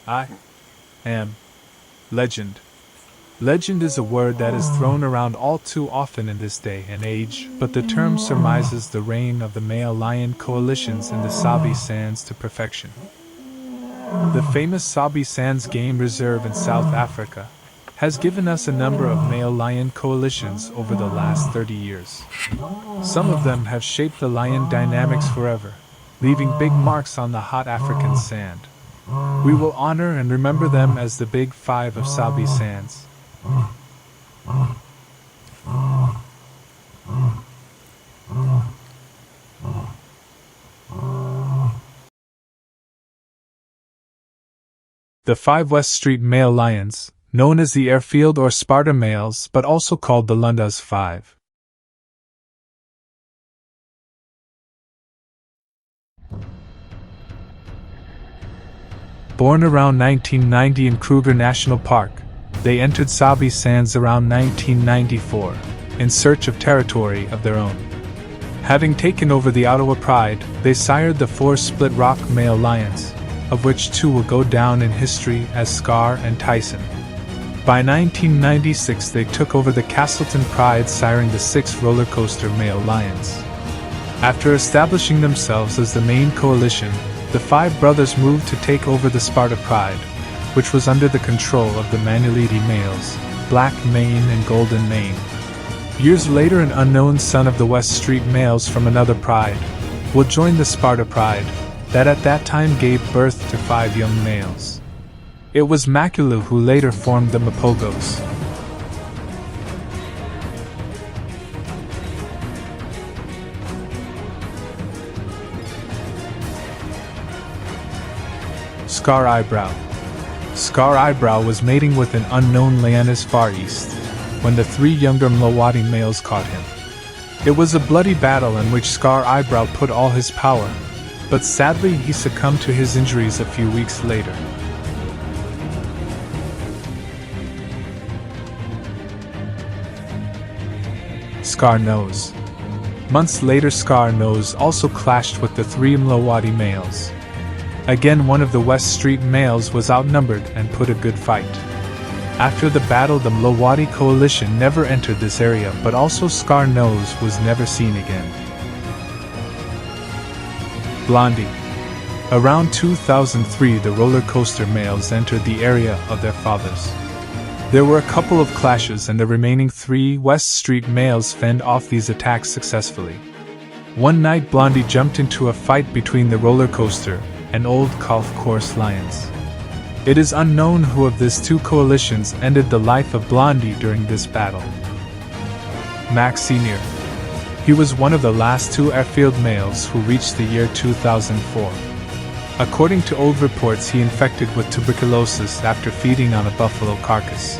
I am legend. Legend is a word that is thrown around all too often in this day and age, but the term surmises the reign of the male lion coalitions in the Sabi Sands to perfection. The famous Sabi Sands Game Reserve in South Africa has given us a number of male lion coalitions over the last 30 years. Some of them have shaped the lion dynamics forever, leaving big marks on the hot African sand. We will honor and remember them as the Big Five of Sabi Sands. The 5 West Street male lions, known as the Airfield or Sparta males but also called the Lunda's 5. Born around 1990 in Kruger National Park, they entered Sabi Sands around 1994, in search of territory of their own. Having taken over the Ottawa Pride, they sired the 4 Split Rock male lions, of which 2 will go down in history as Scar and Tyson. By 1996 they took over the Castleton Pride, siring the 6 roller coaster male lions. After establishing themselves as the main coalition, the 5 brothers moved to take over the Sparta Pride, which was under the control of the Manulidi males, Black Mane and Golden Mane. Years later, an unknown son of the West Street males from another pride will join the Sparta Pride, that at that time gave birth to 5 young males. It was Makulu who later formed the Mapogos. Scar Eyebrow. Scar Eyebrow was mating with an unknown lioness far east, when the 3 younger Mlawati males caught him. It was a bloody battle in which Scar Eyebrow put all his power, but sadly he succumbed to his injuries a few weeks later. Scar Nose. Months later, Scar Nose also clashed with the 3 Mlawati males. Again, one of the West Street males was outnumbered and put a good fight. After the battle, the Mlawati coalition never entered this area, but also Scar Nose was never seen again. Blondie. Around 2003, the roller coaster males entered the area of their fathers. There were a couple of clashes and the remaining 3 West Street males fended off these attacks successfully. One night, Blondie jumped into a fight between the roller coaster and old golf course lions. It is unknown who of these 2 coalitions ended the life of Blondie during this battle. Max Sr. He was one of the last 2 airfield males who reached the year 2004. According to old reports, he infected with tuberculosis after feeding on a buffalo carcass.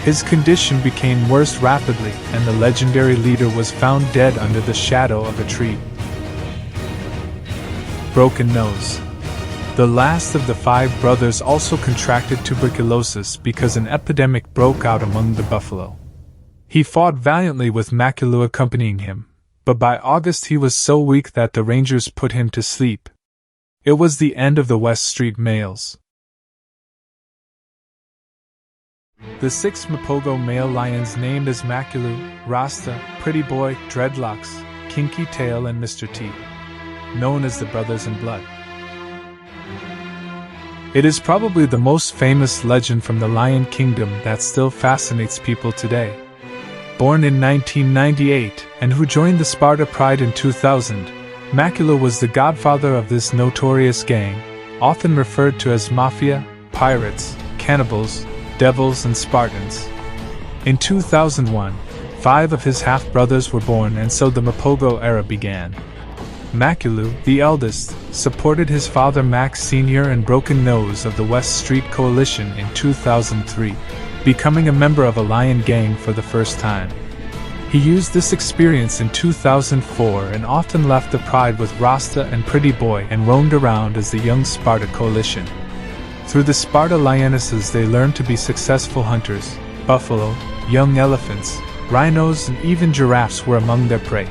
His condition became worse rapidly, and the legendary leader was found dead under the shadow of a tree. Broken Nose. The last of the 5 brothers also contracted tuberculosis because an epidemic broke out among the buffalo. He fought valiantly with Makulu accompanying him, but by August he was so weak that the rangers put him to sleep. It was the end of the West Street males. The 6 Mapogo male lions named as Makulu, Rasta, Pretty Boy, Dreadlocks, Kinky Tail and Mr. T, known as the Brothers in Blood. It is probably the most famous legend from the Lion Kingdom that still fascinates people today. Born in 1998 and who joined the Sparta Pride in 2000, Makulu was the godfather of this notorious gang, often referred to as mafia, pirates, cannibals, devils and Spartans. In 2001, 5 of his half-brothers were born, and so the Mapogo era began. Makulu, the eldest, supported his father Max Sr. and Broken Nose of the West Street Coalition in 2003, becoming a member of a lion gang for the first time. He used this experience in 2004 and often left the pride with Rasta and Pretty Boy and roamed around as the young Sparta coalition. Through the Sparta lionesses they learned to be successful hunters. Buffalo, young elephants, rhinos and even giraffes were among their prey.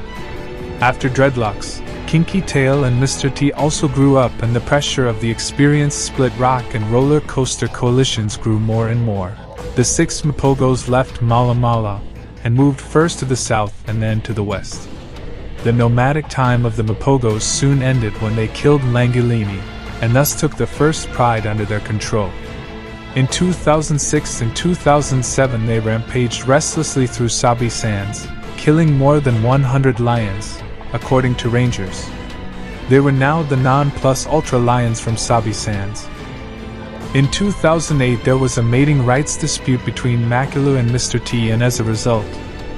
After Dreadlocks, Kinky Tail and Mr. T also grew up, and the pressure of the experienced split rock and roller coaster coalitions grew more and more. The 6 Mapogos left Mala Mala and moved first to the south and then to the west. The nomadic time of the Mapogos soon ended when they killed Langilini, and thus took the first pride under their control. In 2006 and 2007 they rampaged restlessly through Sabi sands, killing more than 100 lions, according to rangers. They were now the non-plus-ultra lions from Sabi sands. In 2008 there was a mating rights dispute between Makulu and Mr. T, and as a result,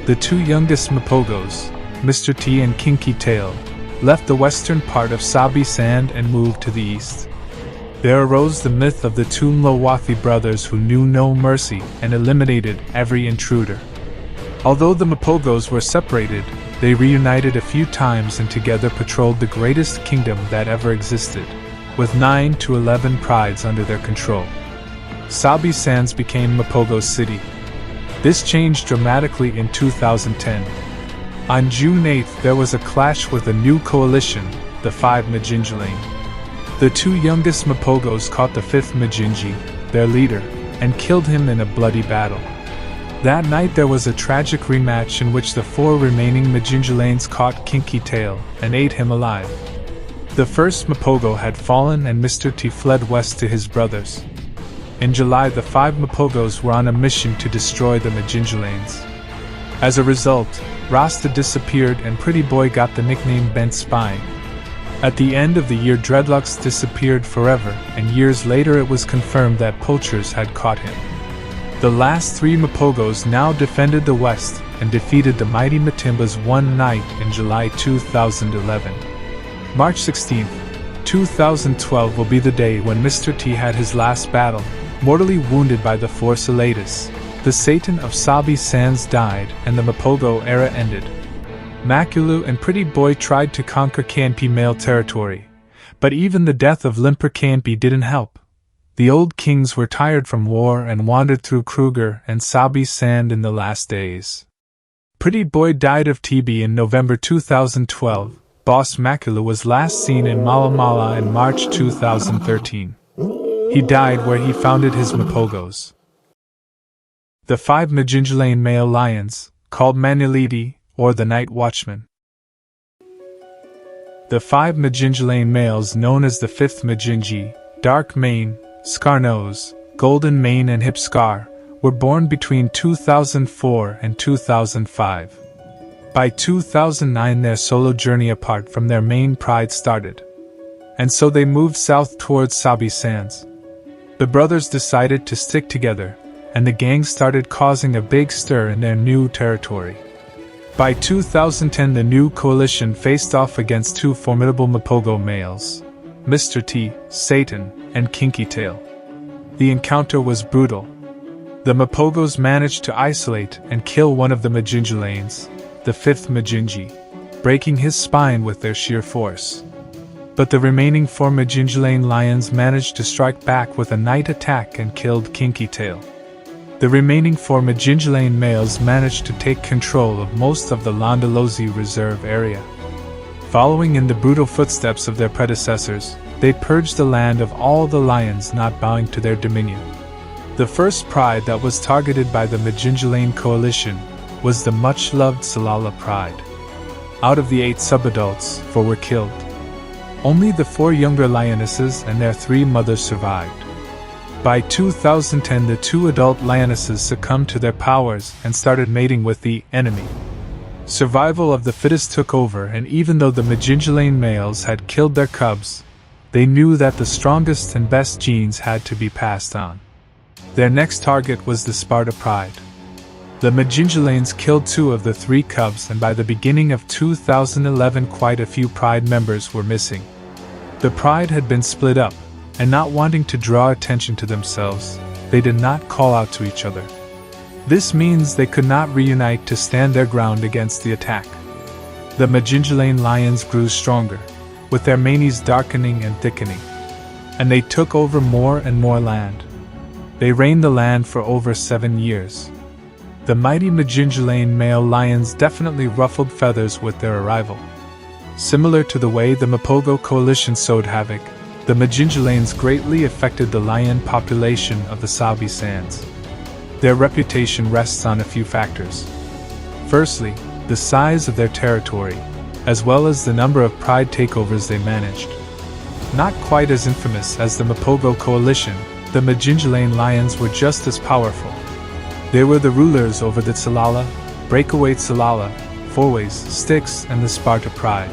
the 2 youngest Mapogos, Mr. T and Kinky Tail, left the western part of Sabi Sand and moved to the east. There arose the myth of the 2 Mlowathi brothers who knew no mercy and eliminated every intruder. Although the Mapogos were separated, they reunited a few times and together patrolled the greatest kingdom that ever existed, with 9 to 11 prides under their control. Sabi Sands became Mapogo City. This changed dramatically in 2010. On June 8th there was a clash with a new coalition, the 5 Majingilane. The 2 youngest Mapogos caught the 5th Majingi, their leader, and killed him in a bloody battle. That night there was a tragic rematch in which the 4 remaining Majingilanes caught Kinky Tail and ate him alive. The first Mapogo had fallen and Mr. T fled west to his brothers. In July the 5 Mapogos were on a mission to destroy the Majingilanes. As a result, Rasta disappeared and Pretty Boy got the nickname Bent Spine. At the end of the year Dreadlocks disappeared forever, and years later it was confirmed that poachers had caught him. The last 3 Mapogos now defended the west and defeated the mighty Matimbas one night in July 2011. March 16, 2012 will be the day when Mr. T had his last battle, mortally wounded by the 4 Salatus. The Satan of Sabi Sands died and the Mapogo era ended. Makulu and Pretty Boy tried to conquer Kanpi male territory, but even the death of Limper Kanpi didn't help. The old kings were tired from war and wandered through Kruger and Sabi Sand in the last days. Pretty Boy died of TB in November 2012. Boss Makulu was last seen in Mala Mala in March 2013. He died where he founded his Mapogos. The 5 Majingilane male lions, called Maniliti, or the Night Watchman. The 5 Majingilane males known as the 5th Majingi, dark mane, scar nose, golden mane and hip scar, were born between 2004 and 2005. By 2009 their solo journey apart from their main pride started, and so they moved south towards Sabi Sands. The brothers decided to stick together, and the gang started causing a big stir in their new territory. By 2010 the new coalition faced off against 2 formidable Mapogo males, Mr. T, Satan, and Kinky Tail. The encounter was brutal. The Mapogos managed to isolate and kill one of the Majingilanes, the 5th Majingi, breaking his spine with their sheer force. But the remaining 4 Majingilane lions managed to strike back with a night attack and killed Kinky Tail. The remaining 4 Majingilane males managed to take control of most of the Londolozi Reserve area. Following in the brutal footsteps of their predecessors, they purged the land of all the lions not bowing to their dominion. The first pride that was targeted by the Majingilane coalition was the much-loved Salala pride. Out of the 8 subadults, 4 were killed. Only the 4 younger lionesses and their 3 mothers survived. By 2010 the 2 adult lionesses succumbed to their powers and started mating with the enemy. Survival of the fittest took over, and even though the Majingilane males had killed their cubs, they knew that the strongest and best genes had to be passed on. Their next target was the Sparta Pride. The Majingilanes killed 2 of the 3 cubs, and by the beginning of 2011 quite a few Pride members were missing. The Pride had been split up, and not wanting to draw attention to themselves, they did not call out to each other. This means they could not reunite to stand their ground against the attack. The Majingilane lions grew stronger, with their manes darkening and thickening, and they took over more and more land. They reigned the land for over 7 years. The mighty Majingilane male lions definitely ruffled feathers with their arrival. Similar to the way the Mapogo coalition sowed havoc, the Majingilanes greatly affected the lion population of the Sabi Sands. Their reputation rests on a few factors. Firstly, the size of their territory, as well as the number of pride takeovers they managed. Not quite as infamous as the Mapogo coalition, the Majingilane lions were just as powerful. They were the rulers over the Tsalala, Breakaway Tsalala, Fourways, Styx, and the Sparta Pride.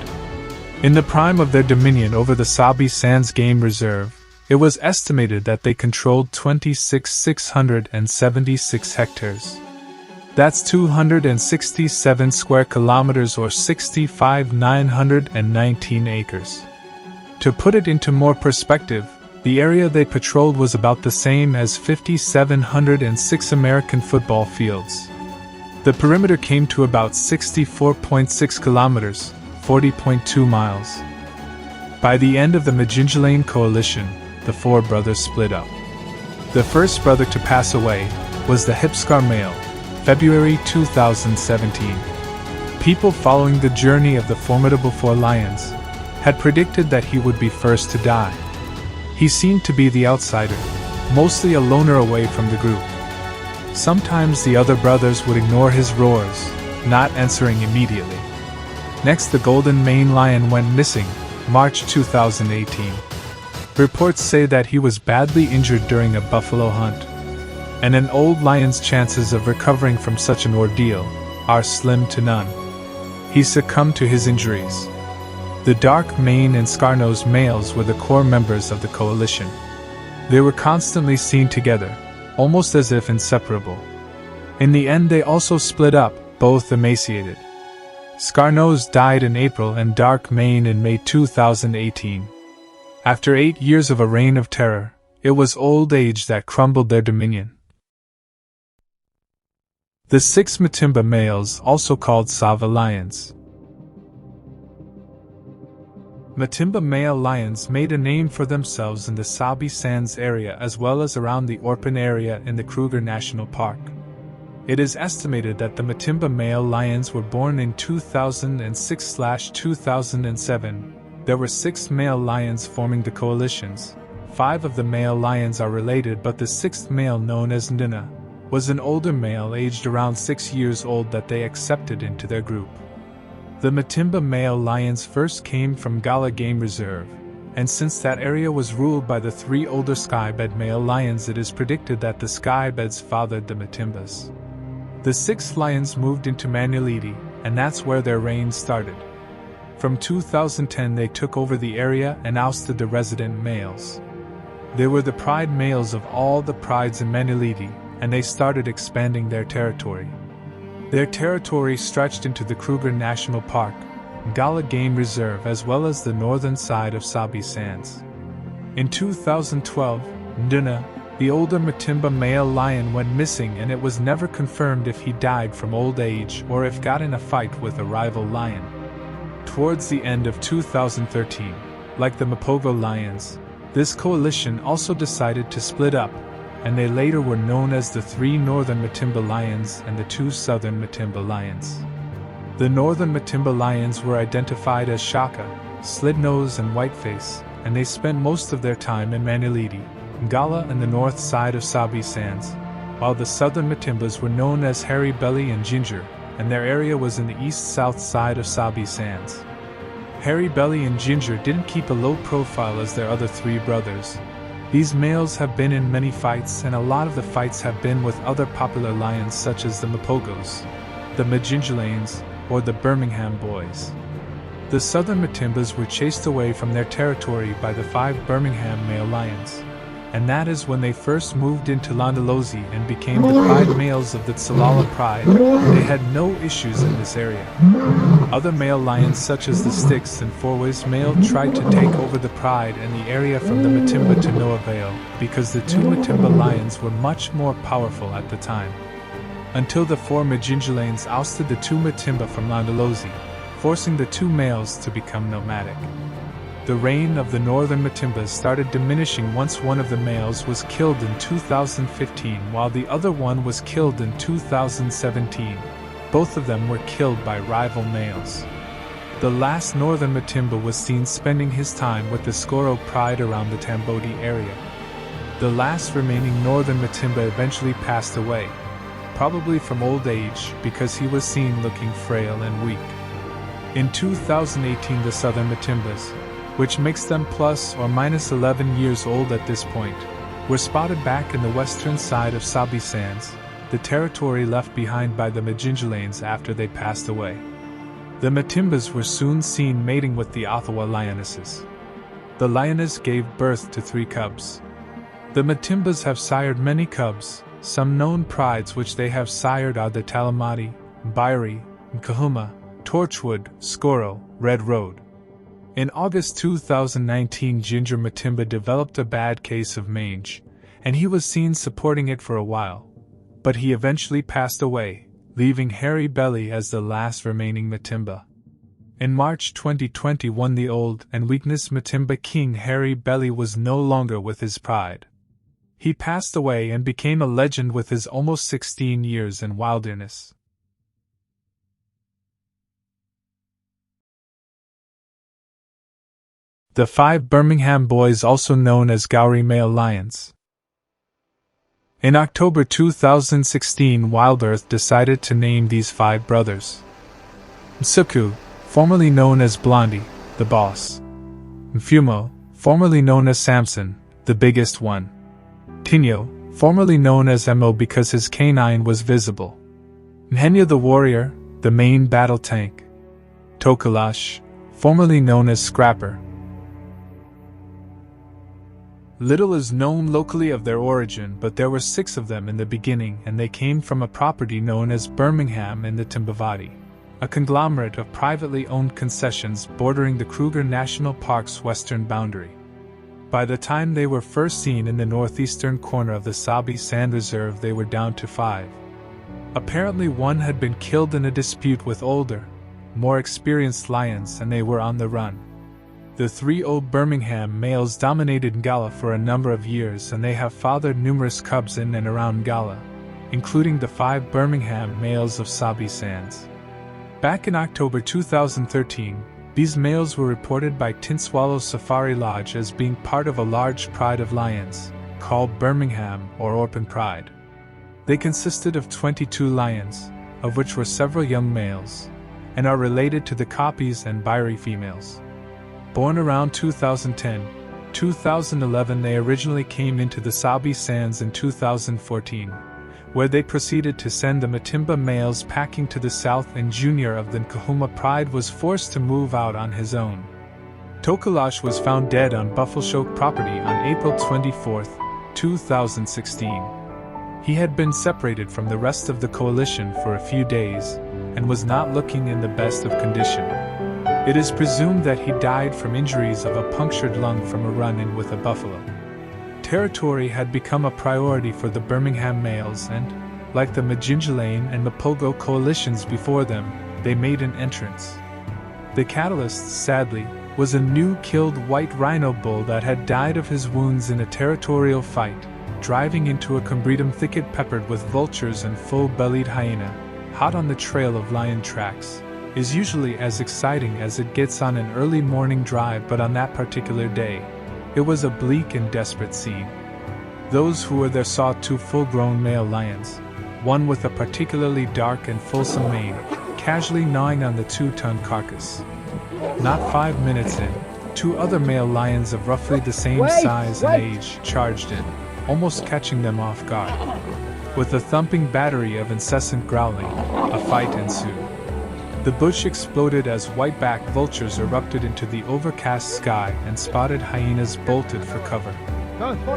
In the prime of their dominion over the Sabi Sands Game Reserve, it was estimated that they controlled 26,676 hectares. That's 267 square kilometers or 65,919 acres. To put it into more perspective, the area they patrolled was about the same as 5,706 American football fields. The perimeter came to about 64.6 kilometers, 40.2 miles. By the end of the Majingilane coalition, the four brothers split up. The first brother to pass away was the Hipskar male, February 2017. People following the journey of the formidable four lions had predicted that he would be first to die. He seemed to be the outsider, mostly a loner away from the group. Sometimes the other brothers would ignore his roars, not answering immediately. Next, the golden mane lion went missing, March 2018. Reports say that he was badly injured during a buffalo hunt, and an old lion's chances of recovering from such an ordeal are slim to none. He succumbed to his injuries. The dark mane and scar-nosed males were the core members of the coalition. They were constantly seen together, almost as if inseparable. In the end, they also split up, both emaciated. Scar-Nose died in April and Dark Mane in May 2018. After 8 years of a reign of terror, it was old age that crumbled their dominion. The 6 Matimba males, also called Sava lions. Matimba male lions made a name for themselves in the Sabi Sands area as well as around the Orpin area in the Kruger National Park. It is estimated that the Matimba male lions were born in 2006/2007. There were 6 male lions forming the coalitions. 5 of the male lions are related, but the 6th male, known as Ndina, was an older male aged around 6 years old that they accepted into their group. The Matimba male lions first came from Gala Game Reserve, and since that area was ruled by the 3 older skybed male lions, it is predicted that the skybeds fathered the Matimbas. The 6 lions moved into Manuliti, and that's where their reign started. From 2010 they took over the area and ousted the resident males. They were the pride males of all the prides in Manuliti, and they started expanding their territory. Their territory stretched into the Kruger National Park, Gala Game Reserve, as well as the northern side of Sabi Sands. In 2012, Nduna, the older Matimba male lion, went missing, and it was never confirmed if he died from old age or if got in a fight with a rival lion. Towards the end of 2013, like the Mapogo lions, this coalition also decided to split up, and they later were known as the 3 northern Matimba lions and the 2 southern Matimba lions. The northern Matimba lions were identified as Shaka, Slidnose, and Whiteface, and they spent most of their time in Manuliti, Gala, and the north side of Sabi Sands, while the southern Matimbas were known as Hairy Belly and Ginger, and their area was in the east-south side of Sabi Sands. Hairy Belly and Ginger didn't keep a low profile as their other 3 brothers. These males have been in many fights, and a lot of the fights have been with other popular lions such as the Mapogos, the Majingilanes, or the Birmingham Boys. The southern Matimbas were chased away from their territory by the 5 Birmingham male lions, and that is when they first moved into Landalozi and became the pride males of the Tsalala Pride. They had no issues in this area. Other male lions such as the Styx and Fourways male tried to take over the pride and the area from the Matimba to no avail, because the 2 Matimba lions were much more powerful at the time. Until the 4 Majingilanes ousted the 2 Matimba from Landalozi, forcing the 2 males to become nomadic. The reign of the northern Matimbas started diminishing once one of the males was killed in 2015 while the other one was killed in 2017. Both of them were killed by rival males. The last northern Matimba was seen spending his time with the Skoro pride around the Tamboti area. The last remaining northern Matimba eventually passed away, probably from old age because he was seen looking frail and weak. In 2018, the southern Matimbas, which makes them plus or minus 11 years old at this point, were spotted back in the western side of Sabi Sands, the territory left behind by the Majingilanes after they passed away. The Matimbas were soon seen mating with the Othawa lionesses. The lioness gave birth to 3 cubs. The Matimbas have sired many cubs. Some known prides which they have sired are the Talamati, Bairi, Kahuma, Torchwood, Skoro, Red Road. In August 2019, Ginger Matimba developed a bad case of mange, and he was seen supporting it for a while. But he eventually passed away, leaving Hairy Belly as the last remaining Matimba. In March 2021, the old and weakness Matimba king Hairy Belly was no longer with his pride. He passed away and became a legend with his almost 16 years in wilderness. The 5 Birmingham boys, also known as Gowrie male lions. In October 2016, Wild Earth decided to name these 5 brothers. Msuku, formerly known as Blondie, the boss. Mfumo, formerly known as Samson, the biggest one. Tinyo, formerly known as Mo because his canine was visible. Nhenya the warrior, the main battle tank. Tokalash, formerly known as Scrapper. Little is known locally of their origin, but there were 6 of them in the beginning, and they came from a property known as Birmingham in the Timbavati, a conglomerate of privately owned concessions bordering the Kruger National Park's western boundary. By the time they were first seen in the northeastern corner of the Sabi Sand Reserve, they were down to 5. Apparently one had been killed in a dispute with older, more experienced lions, and they were on the run. The 3 old Birmingham males dominated Ngala for a number of years, and they have fathered numerous cubs in and around Ngala, including the 5 Birmingham males of Sabi Sands. Back in October 2013, these males were reported by Tinswallow Safari Lodge as being part of a large pride of lions, called Birmingham or Orphan Pride. They consisted of 22 lions, of which were several young males, and are related to the Kopis and Bairi females. Born around 2010-2011, they originally came into the Sabi Sands in 2014, where they proceeded to send the Matimba males packing to the south, and Junior of the Kahuma Pride was forced to move out on his own. Tokalash was found dead on Buffelshoek property on April 24, 2016. He had been separated from the rest of the coalition for a few days, and was not looking in the best of condition. It is presumed that he died from injuries of a punctured lung from a run-in with a buffalo. Territory had become a priority for the Birmingham males, and, like the Majingilane and Mapogo coalitions before them, they made an entrance. The catalyst, sadly, was a new killed white rhino bull that had died of his wounds in a territorial fight, driving into a combretum thicket peppered with vultures and full-bellied hyena, hot on the trail of lion tracks, is usually as exciting as it gets on an early morning drive, but on that particular day, it was a bleak and desperate scene. Those who were there saw 2 full-grown male lions, one with a particularly dark and fulsome mane, casually gnawing on the 2-ton carcass. Not 5 minutes in, 2 other male lions of roughly the same size and age charged in, almost catching them off guard. With a thumping battery of incessant growling, a fight ensued. The bush exploded as white-backed vultures erupted into the overcast sky, and spotted hyenas bolted for cover.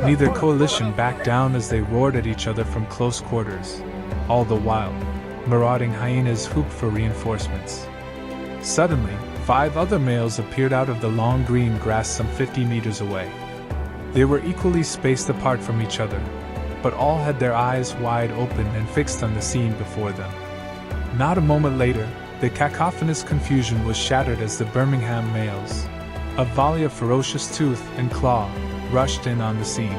Neither coalition backed down as they roared at each other from close quarters. All the while, marauding hyenas whooped for reinforcements. Suddenly, 5 other males appeared out of the long green grass some 50 meters away. They were equally spaced apart from each other, but all had their eyes wide open and fixed on the scene before them. Not a moment later, the cacophonous confusion was shattered as the Birmingham males, a volley of ferocious tooth and claw, rushed in on the scene.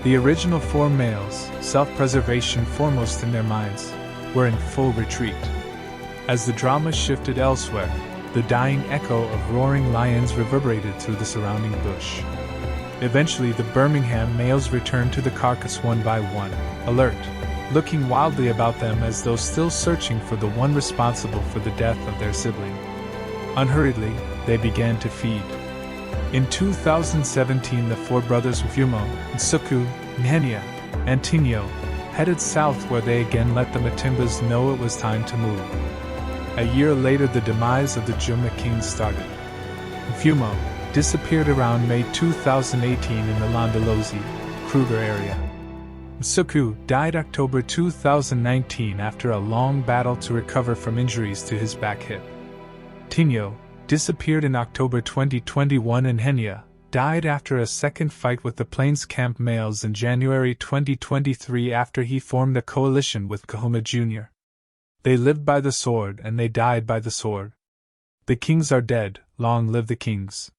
The original 4 males, self-preservation foremost in their minds, were in full retreat. As the drama shifted elsewhere, The dying echo of roaring lions reverberated through the surrounding bush. Eventually, the Birmingham males returned to the carcass one by one, alert, looking wildly about them as though still searching for the one responsible for the death of their sibling. Unhurriedly, they began to feed. In 2017, the four brothers Mfumo, Nsuku, Nhenia, and Tinyo headed south, where they again let the Matimbas know it was time to move. A year later, the demise of the Juma kings started. Mfumo disappeared around May 2018 in the Landalozi, Kruger area. Nsuku died October 2019 after a long battle to recover from injuries to his back hip. Tinyo disappeared in October 2021, and Nhenia died after a second fight with the Plains Camp males in January 2023 after he formed a coalition with Kahuma Jr. They lived by the sword and they died by the sword. The kings are dead, long live the kings.